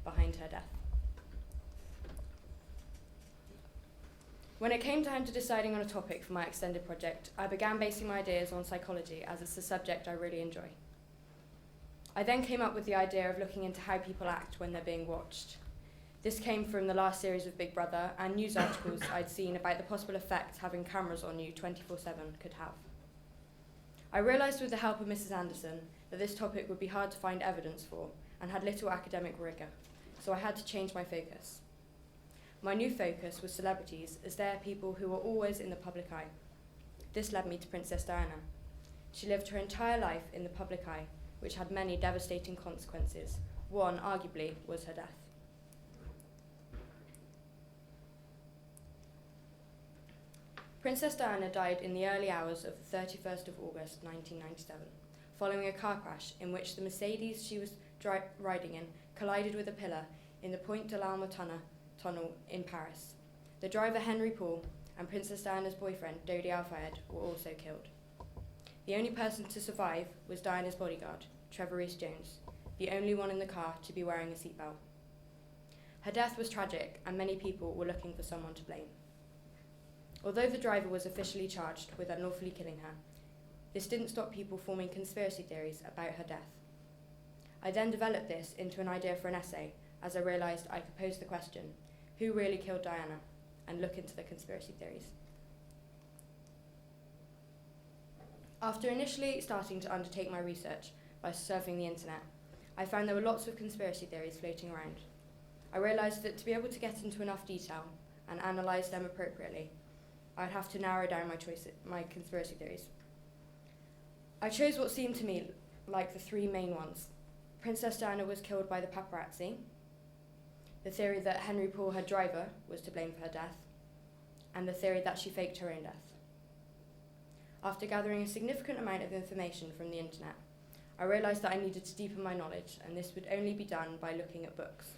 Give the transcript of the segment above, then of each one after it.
behind her death. When it came time to deciding on a topic for my extended project, I began basing my ideas on psychology, as it's a subject I really enjoy. I then came up with the idea of looking into how people act when they're being watched. This came from the last series of Big Brother and news articles I'd seen about the possible effects having cameras on you 24/7 could have. I realised with the help of Mrs. Anderson that this topic would be hard to find evidence for and had little academic rigour, so I had to change my focus. My new focus was celebrities, as they are people who are always in the public eye. This led me to Princess Diana. She lived her entire life in the public eye, which had many devastating consequences. One, arguably, was her death. Princess Diana died in the early hours of the 31st of August 1997, following a car crash in which the Mercedes she was riding in collided with a pillar in the Pointe de l'Alma tunnel in Paris. The driver, Henry Paul, and Princess Diana's boyfriend, Dodi Al-Fayed, were also killed. The only person to survive was Diana's bodyguard, Trevor Rees-Jones, the only one in the car to be wearing a seatbelt. Her death was tragic, and many people were looking for someone to blame. Although the driver was officially charged with unlawfully killing her, this didn't stop people forming conspiracy theories about her death. I then developed this into an idea for an essay, as I realised I could pose the question, who really killed Diana, and look into the conspiracy theories. After initially starting to undertake my research by surfing the internet, I found there were lots of conspiracy theories floating around. I realised that to be able to get into enough detail and analyse them appropriately, I'd have to narrow down my conspiracy theories. I chose what seemed to me like the three main ones. Princess Diana was killed by the paparazzi, the theory that Henry Paul, her driver, was to blame for her death, and the theory that she faked her own death. After gathering a significant amount of information from the internet, I realised that I needed to deepen my knowledge, and this would only be done by looking at books.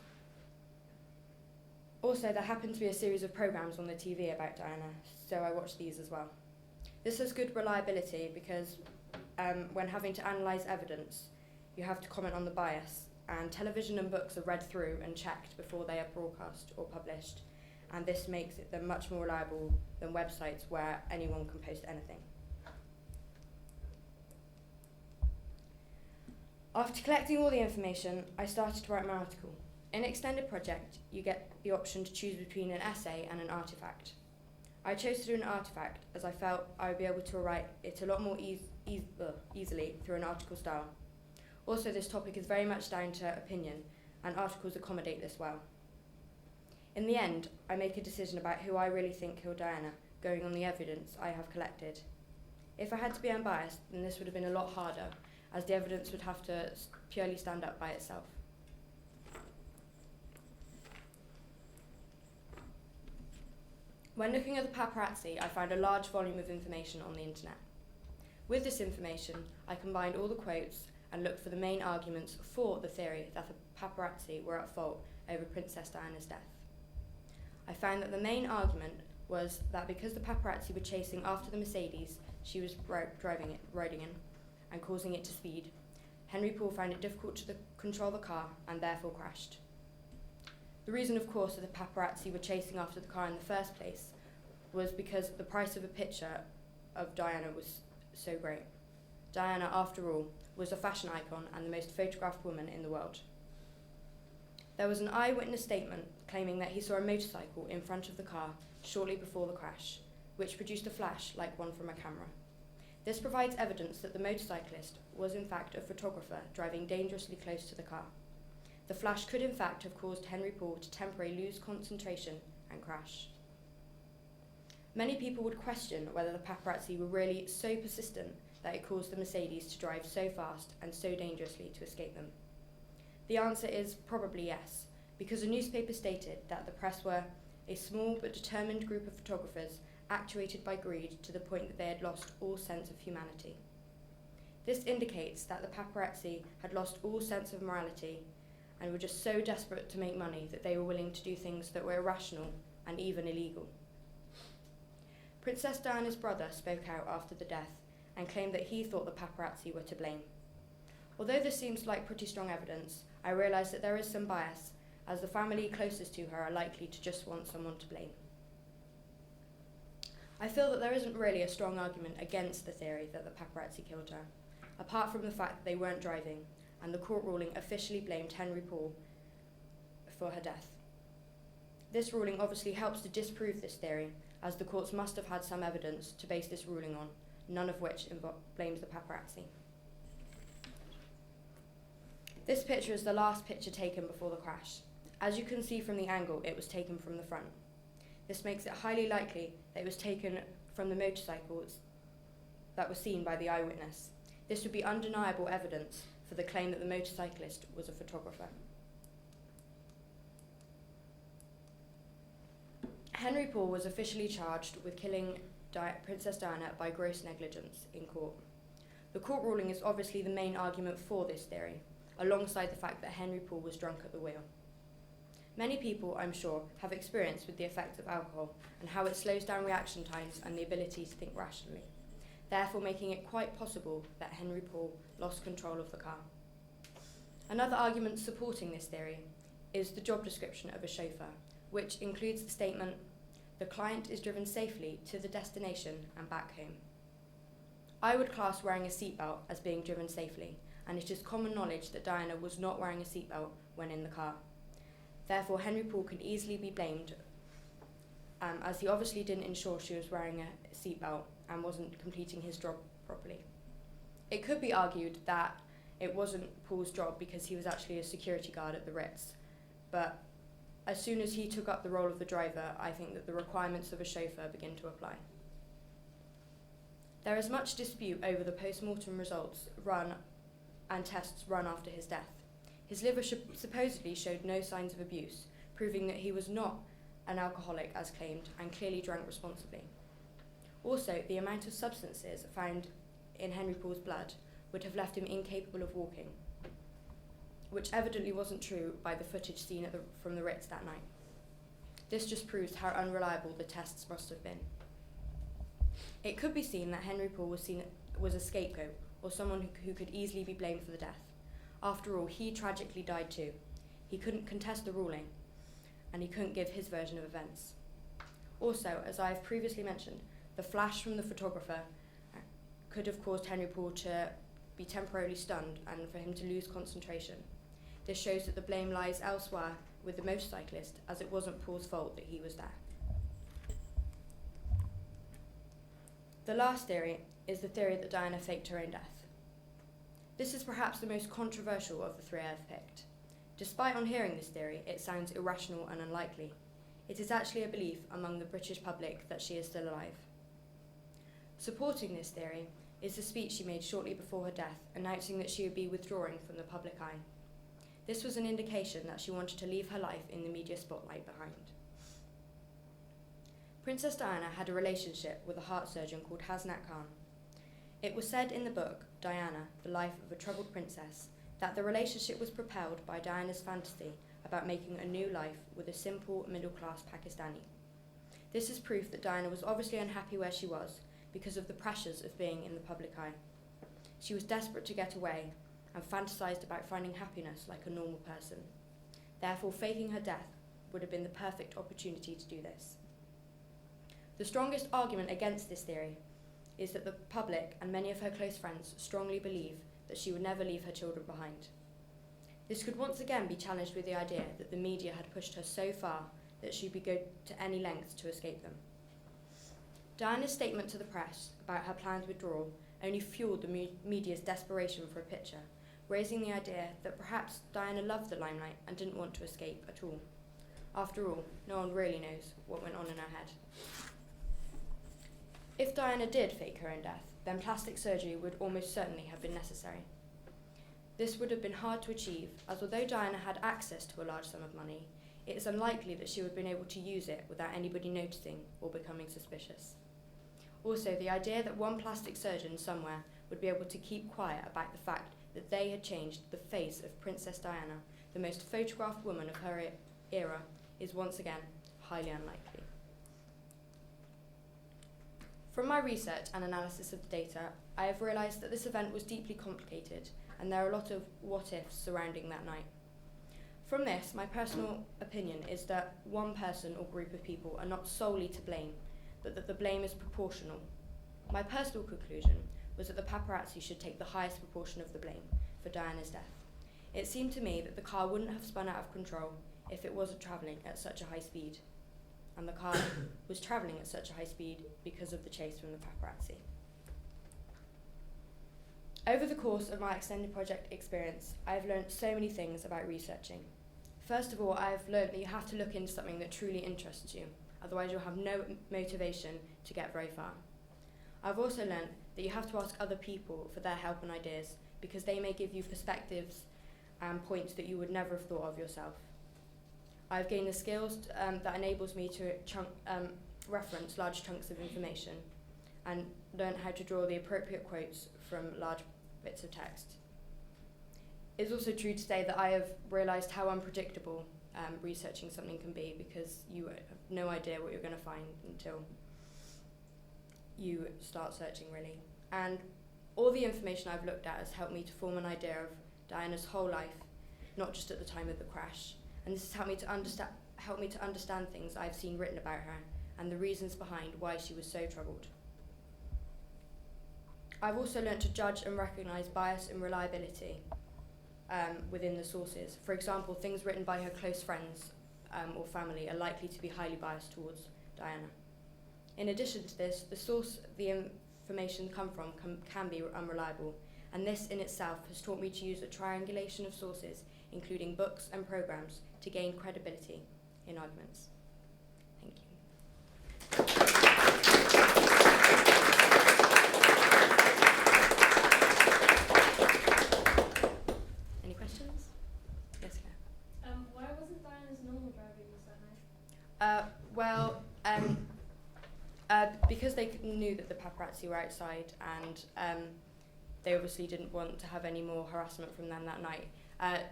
Also, there happened to be a series of programmes on the TV about Diana, so I watched these as well. This has good reliability because when having to analyse evidence, you have to comment on the bias, and television and books are read through and checked before they are broadcast or published, and this makes them much more reliable than websites where anyone can post anything. After collecting all the information, I started to write my article. In Extended Project, you get the option to choose between an essay and an artifact. I chose to do an artifact as I felt I would be able to write it a lot more easily through an article style. Also, this topic is very much down to opinion, and articles accommodate this well. In the end, I make a decision about who I really think killed Diana, going on the evidence I have collected. If I had to be unbiased, then this would have been a lot harder, as the evidence would have to purely stand up by itself. When looking at the paparazzi, I found a large volume of information on the internet. With this information, I combined all the quotes and looked for the main arguments for the theory that the paparazzi were at fault over Princess Diana's death. I found that the main argument was that because the paparazzi were chasing after the Mercedes she was riding in and causing it to speed, Henry Paul found it difficult to control the car and therefore crashed. The reason, of course, that the paparazzi were chasing after the car in the first place was because the price of a picture of Diana was so great. Diana, after all, was a fashion icon and the most photographed woman in the world. There was an eyewitness statement claiming that he saw a motorcycle in front of the car shortly before the crash, which produced a flash like one from a camera. This provides evidence that the motorcyclist was in fact a photographer driving dangerously close to the car. The flash could in fact have caused Henry Paul to temporarily lose concentration and crash. Many people would question whether the paparazzi were really so persistent that it caused the Mercedes to drive so fast and so dangerously to escape them. The answer is probably yes, because a newspaper stated that the press were a small but determined group of photographers actuated by greed to the point that they had lost all sense of humanity. This indicates that the paparazzi had lost all sense of morality and were just so desperate to make money that they were willing to do things that were irrational and even illegal. Princess Diana's brother spoke out after the death and claimed that he thought the paparazzi were to blame. Although this seems like pretty strong evidence, I realised that there is some bias, as the family closest to her are likely to just want someone to blame. I feel that there isn't really a strong argument against the theory that the paparazzi killed her, apart from the fact that they weren't driving, and the court ruling officially blamed Henry Paul for her death. This ruling obviously helps to disprove this theory, as the courts must have had some evidence to base this ruling on, none of which blames the paparazzi. This picture is the last picture taken before the crash. As you can see from the angle, it was taken from the front. This makes it highly likely that it was taken from the motorcycles that was seen by the eyewitness. This would be undeniable evidence for the claim that the motorcyclist was a photographer. Henry Paul was officially charged with killing Princess Diana by gross negligence in court. The court ruling is obviously the main argument for this theory, alongside the fact that Henry Paul was drunk at the wheel. Many people, I'm sure, have experience with the effects of alcohol and how it slows down reaction times and the ability to think rationally, therefore making it quite possible that Henry Paul lost control of the car. Another argument supporting this theory is the job description of a chauffeur, which includes the statement, "The client is driven safely to the destination and back home." I would class wearing a seatbelt as being driven safely, and it is common knowledge that Diana was not wearing a seatbelt when in the car. Therefore, Henry Paul can easily be blamed, as he obviously didn't ensure she was wearing a seatbelt and wasn't completing his job properly. It could be argued that it wasn't Paul's job because he was actually a security guard at the Ritz, but as soon as he took up the role of the driver, I think that the requirements of a chauffeur begin to apply. There is much dispute over the post-mortem results and tests run after his death. His liver supposedly showed no signs of abuse, proving that he was not an alcoholic as claimed and clearly drank responsibly. Also, the amount of substances found in Henry Paul's blood would have left him incapable of walking, which evidently wasn't true by the footage seen from the Ritz that night. This just proves how unreliable the tests must have been. It could be seen that Henry Paul was a scapegoat, or someone who could easily be blamed for the death. After all, he tragically died too. He couldn't contest the ruling, and he couldn't give his version of events. Also, as I have previously mentioned, the flash from the photographer could have caused Henry Paul to be temporarily stunned and for him to lose concentration. This shows that the blame lies elsewhere with the motorcyclist, as it wasn't Paul's fault that he was there. The last theory is the theory that Diana faked her own death. This is perhaps the most controversial of the three I have picked. Despite on hearing this theory, it sounds irrational and unlikely. It is actually a belief among the British public that she is still alive. Supporting this theory is the speech she made shortly before her death, announcing that she would be withdrawing from the public eye. This was an indication that she wanted to leave her life in the media spotlight behind. Princess Diana had a relationship with a heart surgeon called Hasnat Khan. It was said in the book, Diana, The Life of a Troubled Princess, that the relationship was propelled by Diana's fantasy about making a new life with a simple, middle-class Pakistani. This is proof that Diana was obviously unhappy where she was because of the pressures of being in the public eye. She was desperate to get away and fantasized about finding happiness like a normal person. Therefore, faking her death would have been the perfect opportunity to do this. The strongest argument against this theory is that the public and many of her close friends strongly believe that she would never leave her children behind. This could once again be challenged with the idea that the media had pushed her so far that she would go to any lengths to escape them. Diana's statement to the press about her planned withdrawal only fueled the media's desperation for a picture, raising the idea that perhaps Diana loved the limelight and didn't want to escape at all. After all, no one really knows what went on in her head. If Diana did fake her own death, then plastic surgery would almost certainly have been necessary. This would have been hard to achieve, as although Diana had access to a large sum of money, it is unlikely that she would have been able to use it without anybody noticing or becoming suspicious. Also, the idea that one plastic surgeon somewhere would be able to keep quiet about the fact that they had changed the face of Princess Diana, the most photographed woman of her era, is once again highly unlikely. From my research and analysis of the data, I have realised that this event was deeply complicated and there are a lot of what-ifs surrounding that night. From this, my personal opinion is that one person or group of people are not solely to blame, but that the blame is proportional. My personal conclusion was that the paparazzi should take the highest proportion of the blame for Diana's death. It seemed to me that the car wouldn't have spun out of control if it wasn't travelling at such a high speed, and the car was travelling at such a high speed because of the chase from the paparazzi. Over the course of my extended project experience, I've learned so many things about researching. First of all, I've learned that you have to look into something that truly interests you, otherwise you'll have no motivation to get very far. I've also learned that you have to ask other people for their help and ideas, because they may give you perspectives and points that you would never have thought of yourself. I've gained the skills that enables me to reference large chunks of information and learn how to draw the appropriate quotes from large bits of text. It's also true to say that I have realised how unpredictable researching something can be, because you have no idea what you're going to find until you start searching, really. And all the information I've looked at has helped me to form an idea of Diana's whole life, not just at the time of the crash. And this has helped me to understand things I've seen written about her and the reasons behind why she was so troubled. I've also learnt to judge and recognise bias and reliability within the sources. For example, things written by her close friends or family are likely to be highly biased towards Diana. In addition to this, the source the information come from can be unreliable, and this in itself has taught me to use a triangulation of sources, including books and programmes, to gain credibility in arguments. Thank you. Any questions? Yes, Claire. Why wasn't Diana's normal driving this night? Because they knew that the paparazzi were outside, and they obviously didn't want to have any more harassment from them that night.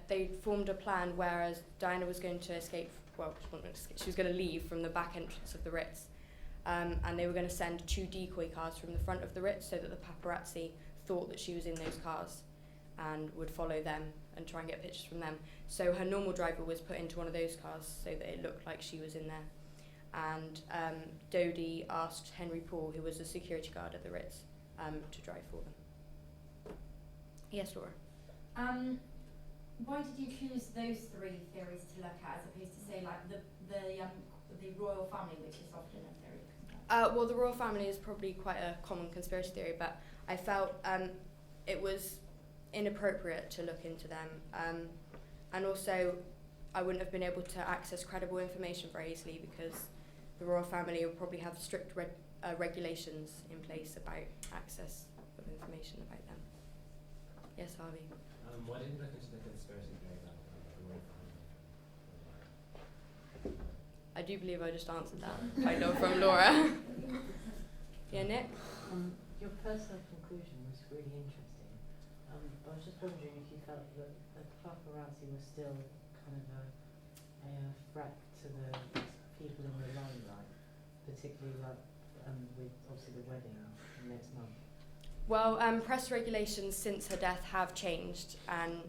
They formed a plan whereas Diana was going to escape, she was going to leave from the back entrance of the Ritz, and they were going to send 2 decoy cars from the front of the Ritz so that the paparazzi thought that she was in those cars and would follow them and try and get pictures from them. So her normal driver was put into one of those cars so that it looked like she was in there. And Dodie asked Henry Paul, who was a security guard at the Ritz, to drive for them. Yes, Laura? Why did you choose those 3 theories to look at, as opposed to say like the royal family, which is often a theory? Well, the royal family is probably quite a common conspiracy theory, but I felt it was inappropriate to look into them, and also I wouldn't have been able to access credible information very easily, because the royal family will probably have strict regulations in place about access of information about them. Yes, Harvey? Why didn't you look into the conspiracy theory about the royal family? I do believe I just answered that, kind of, from Laura. Yeah, Nick? Your personal conclusion was really interesting. I was just wondering if you felt that the paparazzi was still kind of a threat to the people in the limelight, particularly like with obviously the wedding next month. Well, press regulations since her death have changed, and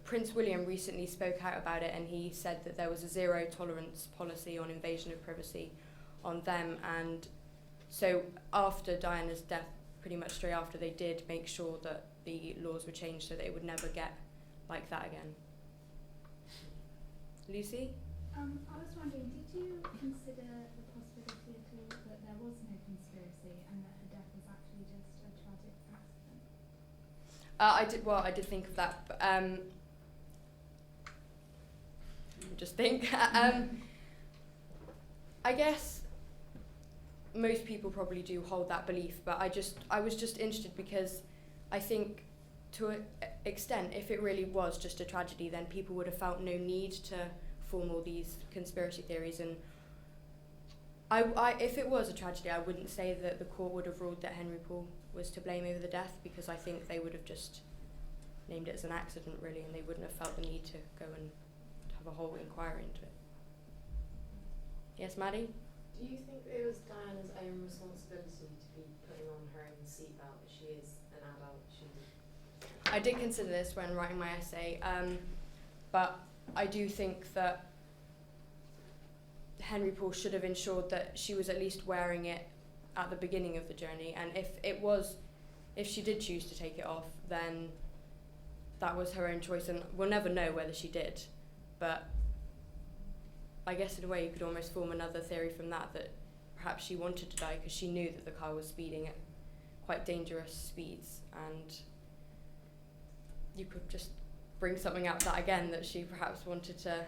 Prince William recently spoke out about it, and he said that there was a zero tolerance policy on invasion of privacy on them, and so after Diana's death, pretty much straight after, they did make sure that the laws were changed so that it would never get like that again. Lucy? I was wondering, did you consider the possibility at all that there was no conspiracy and that her death was actually just a tragic accident? I did think of that, but just think. I guess most people probably do hold that belief, but I was just interested because I think to an extent, if it really was just a tragedy, then people would have felt no need to form all these conspiracy theories. And if it was a tragedy, I wouldn't say that the court would have ruled that Henry Paul was to blame over the death, because I think they would have just named it as an accident, really, and they wouldn't have felt the need to go and have a whole inquiry into it. Yes, Maddie? Do you think it was Diana's own responsibility to be putting on her own seatbelt? She is an adult. I did consider this when writing my essay, but I do think that Henry Paul should have ensured that she was at least wearing it at the beginning of the journey, and if she did choose to take it off, then that was her own choice, and we'll never know whether she did. But I guess in a way you could almost form another theory from that perhaps she wanted to die because she knew that the car was speeding at quite dangerous speeds, and you could just bring something out of that again, that she perhaps wanted to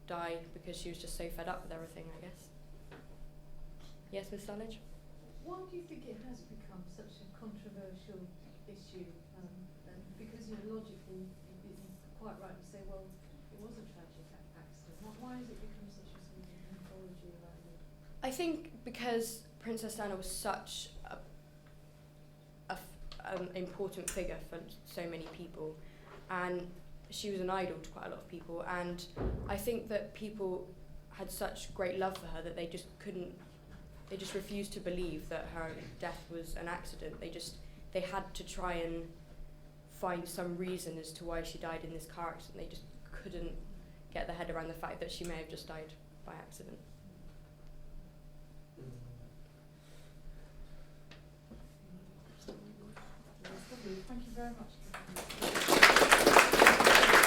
die because she was just so fed up with everything, I guess. Yes, Miss Stalledge? Why do you think it has become such a controversial issue? And because logically, it's quite right to say, well, it was a tragic accident. Why has it become such a sort of mythology around it? I think because Princess Diana was such an important figure for so many people, and she was an idol to quite a lot of people, and I think that people had such great love for her that they just refused to believe that her death was an accident. They had to try and find some reason as to why she died in this car accident. They just couldn't get their head around the fact that she may have just died by accident. Thank you very much.